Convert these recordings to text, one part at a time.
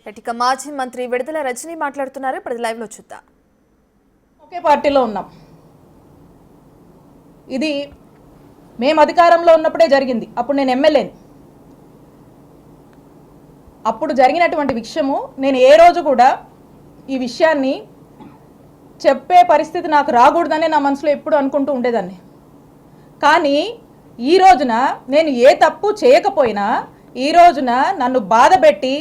ఇక మాజీ మంత్రి విడుదల రజనీ మాట్లాడుతున్నారు. ఇప్పుడు లైవ్ లో చూద్దాం. ఒకే పార్టీలో ఉన్నాం. ఇది మేము అధికారంలో ఉన్నప్పుడే జరిగింది. అప్పుడు నేను ఎమ్మెల్యేని. అప్పుడు జరిగినటువంటి విషయము నేను ఏ రోజు కూడా ఈ విషయాన్ని చెప్పే పరిస్థితి నాకు రాకూడదని నా మనసులో ఎప్పుడు అనుకుంటూ ఉండేదాన్ని. కానీ ఈ రోజున నేను ఏ తప్పు చేయకపోయినా ఈ రోజున నన్ను బాధపెట్టి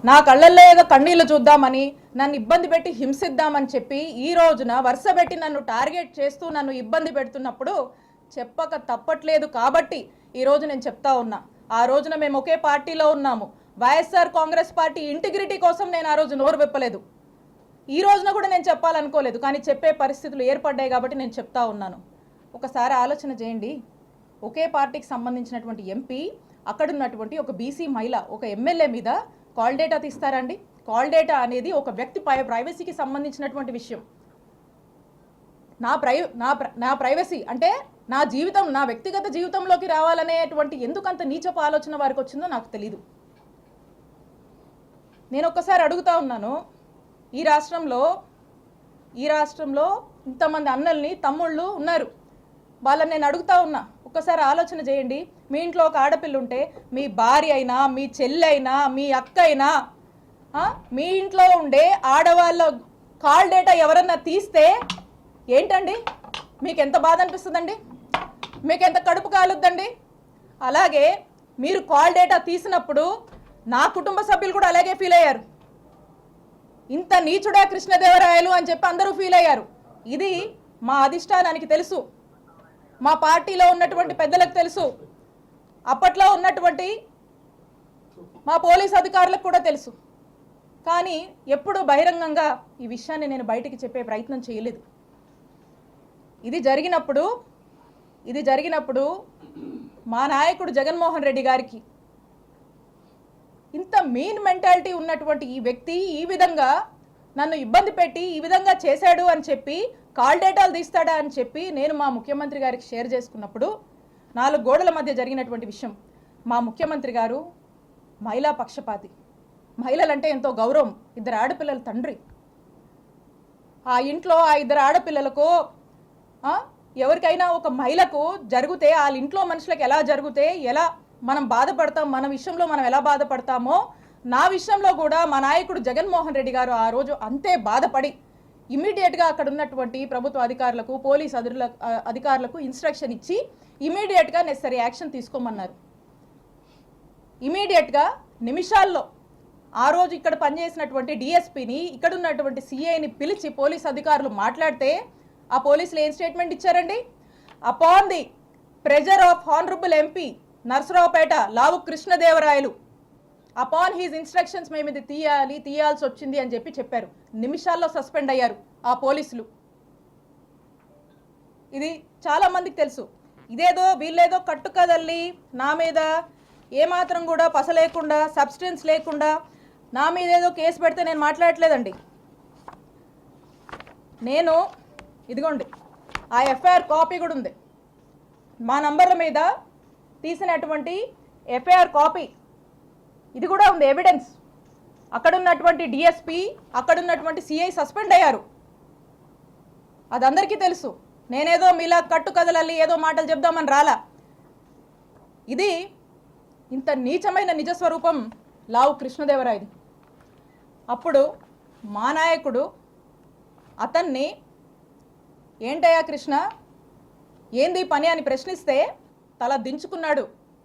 నా కళ్ళల్లో ఏదో కన్నీళ్లు చూద్దామని నన్ను ఇబ్బంది పెట్టి హింసిద్దామని చెప్పి ఈ రోజున వరుస పెట్టి నన్ను టార్గెట్ చేస్తూ నన్ను ఇబ్బంది పెడుతున్నప్పుడు చెప్పక తప్పట్లేదు. కాబట్టి ఈరోజు నేను చెప్తా ఉన్నా, ఆ రోజున మేము ఒకే పార్టీలో ఉన్నాము. వైఎస్ఆర్ కాంగ్రెస్ పార్టీ ఇంటిగ్రిటీ కోసం నేను ఆ రోజు నోరు విప్పలేదు. ఈ రోజున కూడా నేను చెప్పాలనుకోలేదు, కానీ చెప్పే పరిస్థితులు ఏర్పడ్డాయి కాబట్టి నేను చెప్తా ఉన్నాను. ఒకసారి ఆలోచన చేయండి. ఒకే పార్టీకి సంబంధించినటువంటి ఎంపీ, అక్కడున్నటువంటి ఒక బీసీ మహిళ, ఒక ఎమ్మెల్యే మీద కాల్ డేటా తీస్తారండి? కాల్ డేటా అనేది ఒక వ్యక్తి ప్రైవసీకి సంబంధించినటువంటి విషయం. నా ప్రైవసీ అంటే నా జీవితం, నా వ్యక్తిగత జీవితంలోకి రావాలనేటువంటి ఎందుకంత నీచపు ఆలోచన వారికి వచ్చిందో నాకు తెలీదు. నేను ఒక్కసారి అడుగుతా ఉన్నాను, ఈ రాష్ట్రంలో ఇంతమంది అన్నల్ని తమ్ముళ్ళు ఉన్నారు. వాళ్ళని నేను అడుగుతా ఉన్నా, ఒక్కసారి ఆలోచన చేయండి. మీ ఇంట్లో ఒక ఆడపిల్ల ఉంటే మీ భార్య అయినా, మీ చెల్లి అయినా, మీ అక్క అయినా, మీ ఇంట్లో ఉండే ఆడవాళ్ళ కాల్ డేటా ఎవరన్నా తీస్తే ఏంటండి మీకు ఎంత బాధ అనిపిస్తుందండి? మీకు ఎంత కడుపు కాలుద్దండి? అలాగే మీరు కాల్ డేటా తీసినప్పుడు నా కుటుంబ సభ్యులు కూడా అలాగే ఫీల్ అయ్యారు. ఇంత నీచుడా కృష్ణదేవరాయలు అని చెప్పి అందరూ ఫీల్ అయ్యారు. ఇది మా అధిష్టానానికి తెలుసు, మా పార్టీలో ఉన్నటువంటి పెద్దలకు తెలుసు, అప్పట్లో ఉన్నటువంటి మా పోలీస్ అధికారులకు కూడా తెలుసు. కానీ ఎప్పుడు బహిరంగంగా ఈ విషయాన్ని నేను బయటికి చెప్పే ప్రయత్నం చేయలేదు. ఇది జరిగినప్పుడు మా నాయకుడు జగన్మోహన్ రెడ్డి గారికి ఇంత మీన్ మెంటాలిటీ ఉన్నటువంటి ఈ వ్యక్తి ఈ విధంగా నన్ను ఇబ్బంది పెట్టి ఈ విధంగా చేశాడు అని చెప్పి, కాల్ డేటాలు తీస్తాడా అని చెప్పి నేను మా ముఖ్యమంత్రి గారికి షేర్ చేసుకున్నప్పుడు 4 గోడల మధ్య జరిగినటువంటి విషయం. మా ముఖ్యమంత్రి గారు మహిళా పక్షపాతి, మహిళలంటే ఎంతో గౌరవం, 2 ఆడపిల్లల తండ్రి. ఆ ఇంట్లో ఆ 2 ఆడపిల్లలకు ఎవరికైనా ఒక మహిళకు జరిగితే వాళ్ళ ఇంట్లో మనుషులకు ఎలా జరిగితే ఎలా మనం బాధపడతాం, మన విషయంలో మనం ఎలా బాధపడతామో నా విషయంలో కూడా మా నాయకుడు జగన్మోహన్ రెడ్డి గారు ఆ రోజు అంతే బాధపడి ఇమీడియట్గా అక్కడ ఉన్నటువంటి ప్రభుత్వ అధికారులకు, పోలీస్ అధికారులకు ఇన్స్ట్రక్షన్ ఇచ్చి ఇమీడియట్గా నెసరీ యాక్షన్ తీసుకోమన్నారు. ఇమీడియట్గా నిమిషాల్లో ఆ రోజు ఇక్కడ పనిచేసినటువంటి డిఎస్పీని, ఇక్కడ ఉన్నటువంటి సిఐని పిలిచి పోలీస్ అధికారులు మాట్లాడితే ఆ పోలీసులు ఏం స్టేట్మెంట్ ఇచ్చారండి? Upon the pressure of honourable MP Narasaraopet Lavu Krishnadevarayalu, upon he's instructions మేము ఇది తీయాల్సి వచ్చింది అని చెప్పారు. నిమిషాల్లో సస్పెండ్ అయ్యారు ఆ పోలీసులు. ఇది చాలా మందికి తెలుసు. ఇదేదో వీళ్ళేదో కట్టుకదల్లి నా మీద ఏమాత్రం కూడా పస లేకుండా, సబ్స్టెన్స్ లేకుండా నా మీద ఏదో కేసు పెడితే నేను మాట్లాడట్లేదండి. నేను ఇదిగోండి ఆ ఎఫ్ఐఆర్ కాపీ కూడా ఉంది. మా నంబర్ల మీద తీసినటువంటి ఎఫ్ఐఆర్ కాపీ ఇది కూడా ఉంది, ఎవిడెన్స్. అక్కడున్నటువంటి డిఎస్పీ, అక్కడున్నటువంటి సిఐ సస్పెండ్ అయ్యారు. అది అందరికీ తెలుసు. నేనేదో మీలా కట్టు కదలల్లి ఏదో మాటలు చెప్దామని రాలా. ఇది ఇంత నీచమైన నిజస్వరూపం లావు కృష్ణదేవరాయది. అప్పుడు మా నాయకుడు అతన్ని ఏంటయ్యా కృష్ణ, ఏంది పని అని ప్రశ్నిస్తే తల దించుకున్నాడు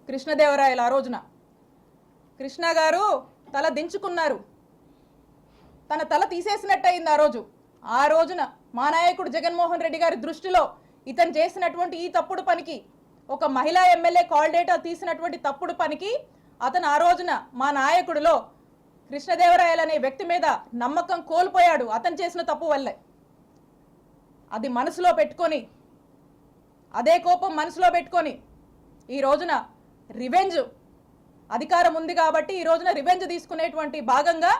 కృష్ణదేవరాయలు. ఆ రోజున కృష్ణ గారు తల దించుకున్నారు. తన తల తీసేసినట్టయింది ఆ రోజున మా నాయకుడు జగన్మోహన్ రెడ్డి గారి దృష్టిలో ఇతను చేసినటువంటి ఈ తప్పుడు పనికి, ఒక మహిళా ఎమ్మెల్యే కాల్ డేటా తీసినటువంటి తప్పుడు పనికి అతను ఆ రోజున మా నాయకుడిలో కృష్ణదేవరాయలు అనే వ్యక్తి మీద నమ్మకం కోల్పోయాడు, అతను చేసిన తప్పు వల్లే. అది మనసులో పెట్టుకొని, అదే కోపం మనసులో పెట్టుకొని ఈ రోజున రివెంజ్, అధికారం ఉంది కాబట్టి ఈ రోజున రివెంజ్ తీసుకునేటువంటి భాగంగా,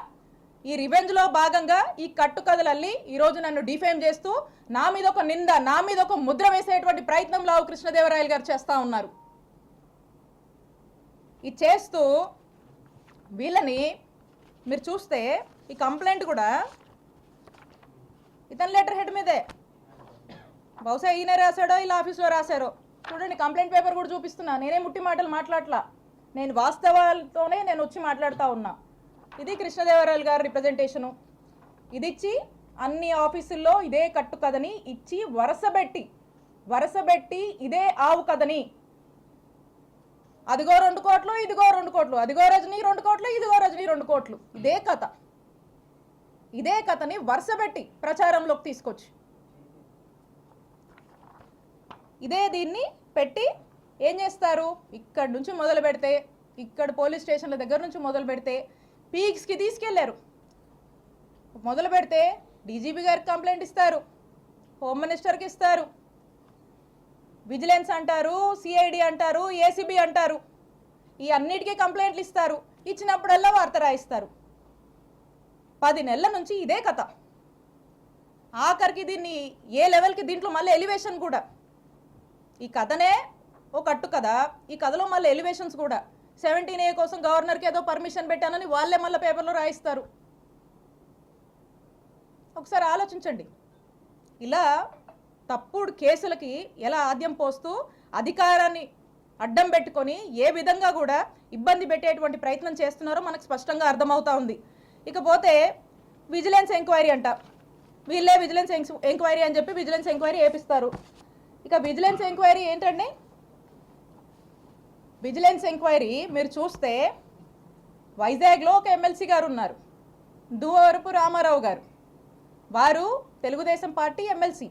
ఈ రివెంజ్లో భాగంగా ఈ కట్టుకథలల్లి ఈరోజు నన్ను డిఫేమ్ చేస్తూ నా మీద ఒక నింద, నా మీద ఒక ముద్ర వేసేటువంటి ప్రయత్నం లావు కృష్ణదేవరాయలు గారు చేస్తూ ఉన్నారు. ఇది చేస్తూ వీళ్ళని మీరు చూస్తే ఈ కంప్లైంట్ కూడా ఇతని లెటర్ హెడ్ మీదే, బహుశా ఈయన రాశాడో ఇలా ఆఫీస్లో రాశారో. చూడండి, కంప్లైంట్ పేపర్ కూడా చూపిస్తున్నా. నేనే ముట్టి మాటలు మాట్లాడలా, నేను వాస్తవాలతోనే నేను వచ్చి మాట్లాడుతూ ఉన్నా. ఇది కృష్ణదేవరాయలు గారి రిప్రజెంటేషను. ఇది ఇచ్చి అన్ని ఆఫీసుల్లో ఇదే కట్టు కథని ఇచ్చి వరసబెట్టి ఇదే ఆవు కథని, అదిగో 2 కోట్లు, ఇదిగో 2 కోట్లు, అదిగో రజనీ 2 కోట్లు, ఇదిగో రజనీ 2 కోట్లు, ఇదే కథని వరుసబెట్టి ప్రచారంలోకి తీసుకొచ్చి దీన్ని పెట్టి ఏం చేస్తారు? ఇక్కడి నుంచి మొదలు పెడితే, ఇక్కడ పోలీస్ స్టేషన్ల దగ్గర నుంచి మొదలు పెడితే పీక్స్కి తీసుకెళ్లారు. మొదలు పెడితే డీజీపీ గారికి కంప్లైంట్ ఇస్తారు, హోమ్ మినిస్టర్కి ఇస్తారు, విజిలెన్స్ అంటారు, సిఐడి అంటారు, ఏసీబీ అంటారు, ఈ అన్నిటికీ కంప్లైంట్లు ఇస్తారు. ఇచ్చినప్పుడల్లా వార్త రాయిస్తారు. 10 నెలల నుంచి ఇదే కథ. ఆఖరికి దీన్ని ఏ లెవెల్కి, దీంట్లో మళ్ళీ ఎలివేషన్ కూడా, ఈ కథనే ఓ కట్టు కదా, ఈ కథలో మళ్ళీ ఎలివేషన్స్ కూడా. 17A కోసం గవర్నర్కి ఏదో పర్మిషన్ పెట్టానని వాళ్ళే మళ్ళీ పేపర్లో రాయిస్తారు. ఒకసారి ఆలోచించండి. ఇలా తప్పుడు కేసులకి ఎలా ఆద్యం పోస్తూ అధికారాన్ని అడ్డం పెట్టుకొని ఏ విధంగా కూడా ఇబ్బంది పెట్టేటువంటి ప్రయత్నం చేస్తున్నారో మనకు స్పష్టంగా అర్థమవుతా ఉంది. ఇకపోతే విజిలెన్స్ ఎంక్వైరీ అంట, వీళ్ళే విజిలెన్స్ ఎంక్వైరీ అని చెప్పి విజిలెన్స్ ఎంక్వైరీ వేపిస్తారు. ఇక విజిలెన్స్ ఎంక్వైరీ ఏంటండి? విజిలెన్స్ ఎంక్వైరీ మీరు చూస్తే వైజాగ్లో ఒక ఎమ్మెల్సీ గారు ఉన్నారు, దువ్వవరపు రామారావు గారు. వారు తెలుగుదేశం పార్టీ ఎమ్మెల్సీ,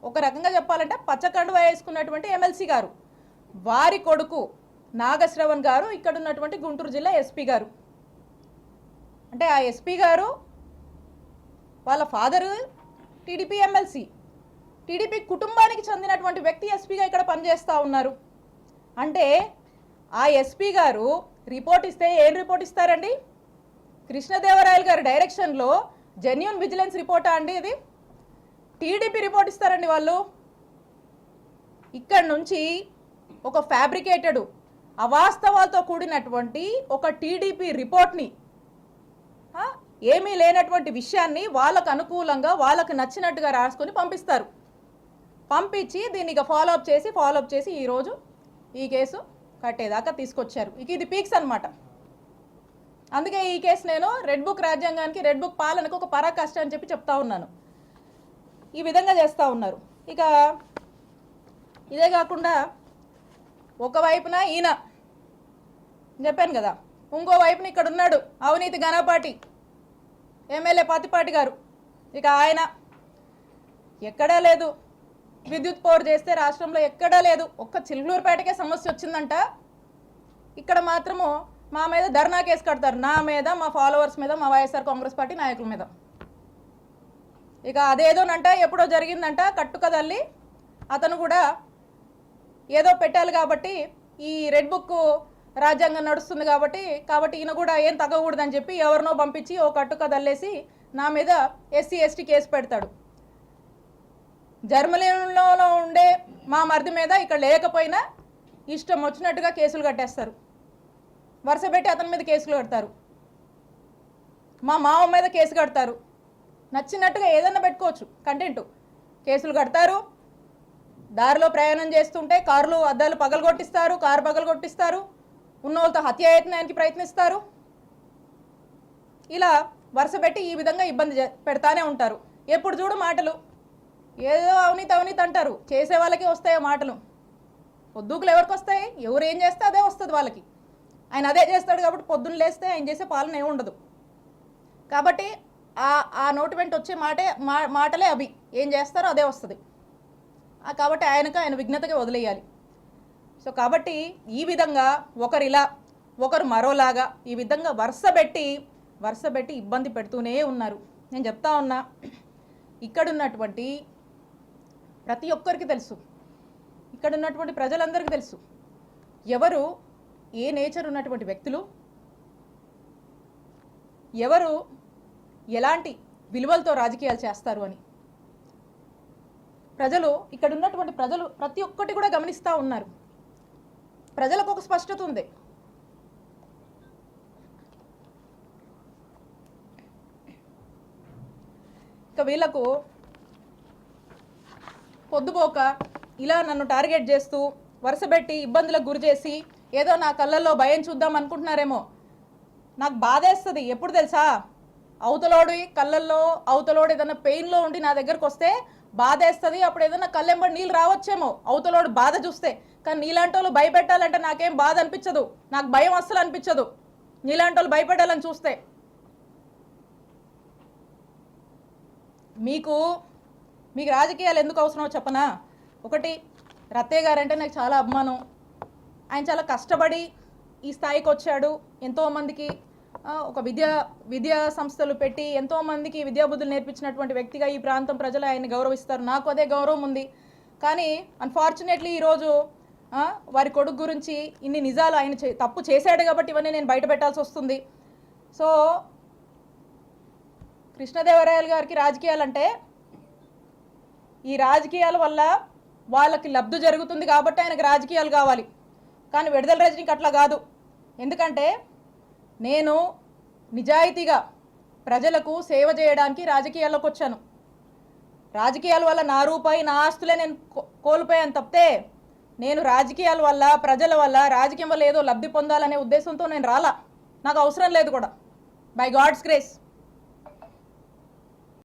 ఒక రకంగా చెప్పాలంటే పచ్చకండువా వేసుకున్నటువంటి ఎమ్మెల్సీ గారు. వారి కొడుకు నాగశ్రవణ్ గారు ఇక్కడ ఉన్నటువంటి గుంటూరు జిల్లా ఎస్పీ గారు. అంటే ఆ ఎస్పీ గారు వాళ్ళ ఫాదరు టీడీపీ ఎమ్మెల్సీ, టీడీపీ కుటుంబానికి చెందినటువంటి వ్యక్తి ఎస్పీగా ఇక్కడ పనిచేస్తూ ఉన్నారు. అంటే ఆ ఎస్పీ గారు రిపోర్ట్ ఇస్తే ఏం రిపోర్ట్ ఇస్తారండి? కృష్ణదేవరాయలు గారి డైరెక్షన్లో జెన్యూన్ విజిలెన్స్ రిపోర్టా అండి ఇది? టీడీపీ రిపోర్ట్ ఇస్తారండి వాళ్ళు. ఇక్కడ నుంచి ఒక ఫ్యాబ్రికేటెడ్ అవాస్తవాలతో కూడినటువంటి ఒక టీడీపీ రిపోర్ట్ని, ఏమీ లేనటువంటి విషయాన్ని వాళ్ళకు అనుకూలంగా వాళ్ళకు నచ్చినట్టుగా రాసుకొని పంపిస్తారు. పంపించి దీన్ని ఇక ఫాలోఅప్ చేసి ఈరోజు ఈ కేసు కట్టేదాకా తీసుకొచ్చారు. ఇక ఇది పీక్స్ అనమాట. అందుకే ఈ కేసు నేను రెడ్ బుక్ రాజ్యాంగానికి, రెడ్ బుక్ పాలనకు ఒక పరాకాష్ట అని చెప్పి చెప్తా ఉన్నాను. ఈ విధంగా చేస్తూ ఉన్నారు. ఇక ఇదే కాకుండా ఒకవైపున ఈయన చెప్పాను కదా, ఇంకో వైపున ఇక్కడ ఉన్నాడు అవినీతి ఘనపాటి ఎమ్మెల్యే పత్తిపాటి గారు. ఇక ఆయన ఎక్కడా లేదు, విద్యుత్ పవర్ చేస్తే రాష్ట్రంలో ఎక్కడా లేదు. ఒక్క చిలుకూరుపేటకే సమస్య వచ్చిందంట, ఇక్కడ మాత్రము మా మీద ధర్నా కేసు కడతారు, నా మీద, మా ఫాలోవర్స్ మీద, మా వైఎస్ఆర్ కాంగ్రెస్ పార్టీ నాయకుల మీద. ఇక అదేదోనంట ఎప్పుడో జరిగిందంట, కట్టుకదల్లి అతను కూడా ఏదో పెట్టాలి కాబట్టి, ఈ రెడ్ బుక్ రాజ్యాంగం నడుస్తుంది కాబట్టి ఈయన కూడా ఏం తగ్గకూడదని చెప్పి ఎవరినో పంపించి ఓ కట్టుకదల్లేసి నా మీద ఎస్సీ ఎస్టీ కేసు పెడతాడు. జర్మనీలో ఉండే మా మరిది మీద ఇక్కడ లేకపోయినా ఇష్టం వచ్చినట్టుగా కేసులు కట్టేస్తారు, వరుసపెట్టి అతని మీద కేసులు కడతారు, మా మామ మీద కేసు కడతారు, నచ్చినట్టుగా ఏదన్నా పెట్టుకోవచ్చు కంటెంట్. కేసులు కడతారు, దారిలో ప్రయాణం చేస్తుంటే కార్లు అద్దాలు పగలగొట్టిస్తారు, కారు పగలగొట్టిస్తారు, ఉన్న వాళ్ళతో హత్యాయత్నానికి ప్రయత్నిస్తారు. ఇలా వరుసపెట్టి ఈ విధంగా ఇబ్బంది పెడతానే ఉంటారు. ఎప్పుడు చూడు మాటలు, ఏదో అవినీతి అంటారు, చేసే వాళ్ళకి వస్తాయో మాటలు. పొద్దుకులు ఎవరికి వస్తాయి? ఎవరు ఏం చేస్తే అదే వస్తుంది వాళ్ళకి. ఆయన అదే చేస్తాడు కాబట్టి పొద్దున్న లేస్తే ఆయన చేసే పాలన ఏమి ఉండదు. కాబట్టి ఆ నోటి వెంట వచ్చే మాటలే అవి, ఏం చేస్తారో అదే వస్తుంది. కాబట్టి ఆయన విఘ్నతగా వదిలేయాలి. సో కాబట్టి ఈ విధంగా ఒకరిలా ఒకరు మరోలాగా ఈ విధంగా వరుసబెట్టి ఇబ్బంది పెడుతూనే ఉన్నారు. నేను చెప్తా ఉన్నా, ఇక్కడున్నటువంటి ప్రతి ఒక్కరికి తెలుసు, ఇక్కడ ఉన్నటువంటి ప్రజలందరికీ తెలుసు ఎవరు ఏ నేచర్ ఉన్నటువంటి వ్యక్తులు, ఎవరు ఎలాంటి విలువలతో రాజకీయాలు చేస్తారు అని. ఇక్కడ ఉన్నటువంటి ప్రజలు ప్రతి ఒక్కటి కూడా గమనిస్తూ ఉన్నారు. ప్రజలకు ఒక స్పష్టత ఉంది. ఇక వీళ్ళకు పొద్దుపోక ఇలా నన్ను టార్గెట్ చేస్తూ వరుసపెట్టి ఇబ్బందులకు గురి చేసి ఏదో నా కళ్ళల్లో భయం చూద్దాం అనుకుంటున్నారేమో. నాకు బాధేస్తుంది ఎప్పుడు తెలుసా, అవతలోడి కళ్ళల్లో అవతలోడు ఏదైనా పెయిన్లో ఉండి నా దగ్గరకు వస్తే బాధేస్తుంది. అప్పుడు ఏదైనా కళ్ళెంబడి నీళ్ళు రావచ్చేమో అవతలోడు బాధ చూస్తే. కానీ నీలాంటి వాళ్ళు భయపెట్టాలంటే నాకేం బాధ అనిపించదు, నాకు భయం అస్సలు అనిపించదు నీలాంటి వాళ్ళు భయపెట్టాలని చూస్తే. మీకు రాజకీయాలు ఎందుకు అవసరమో చెప్పనా. ఒకటి, రత్తయ్య గారు అంటే నాకు చాలా అభిమానం. ఆయన చాలా కష్టపడి ఈ స్థాయికి వచ్చాడు. ఎంతోమందికి ఒక విద్యా సంస్థలు పెట్టి ఎంతోమందికి విద్యాబుద్ధులు నేర్పించినటువంటి వ్యక్తిగా ఈ ప్రాంతం ప్రజలు ఆయన్ని గౌరవిస్తారు. నాకు అదే గౌరవం ఉంది. కానీ అన్ఫార్చునేట్లీ ఈరోజు వారి కొడుకు గురించి ఇన్ని నిజాలు ఆయన తప్పు చేశాడు కాబట్టి ఇవన్నీ నేను బయట పెట్టాల్సి వస్తుంది. సో కృష్ణదేవరాయలు గారికి రాజకీయాలంటే ఈ రాజకీయాల వల్ల వాళ్ళకి లబ్ధి జరుగుతుంది కాబట్టి ఆయనకు రాజకీయాలు కావాలి. కానీ విడుదల రజనీకి అట్లా కాదు. ఎందుకంటే నేను నిజాయితీగా ప్రజలకు సేవ చేయడానికి రాజకీయాల్లోకి వచ్చాను. రాజకీయాల వల్ల నా రూపాయి నా ఆస్తులే నేను కోల్పోయాను తప్పితే నేను రాజకీయాల వల్ల ప్రజల వల్ల రాజకీయం వల్ల ఏదో లబ్ధి పొందాలనే ఉద్దేశంతో నేను రాలా. నాకు అవసరం లేదు కూడా, బై గాడ్స్ గ్రేస్.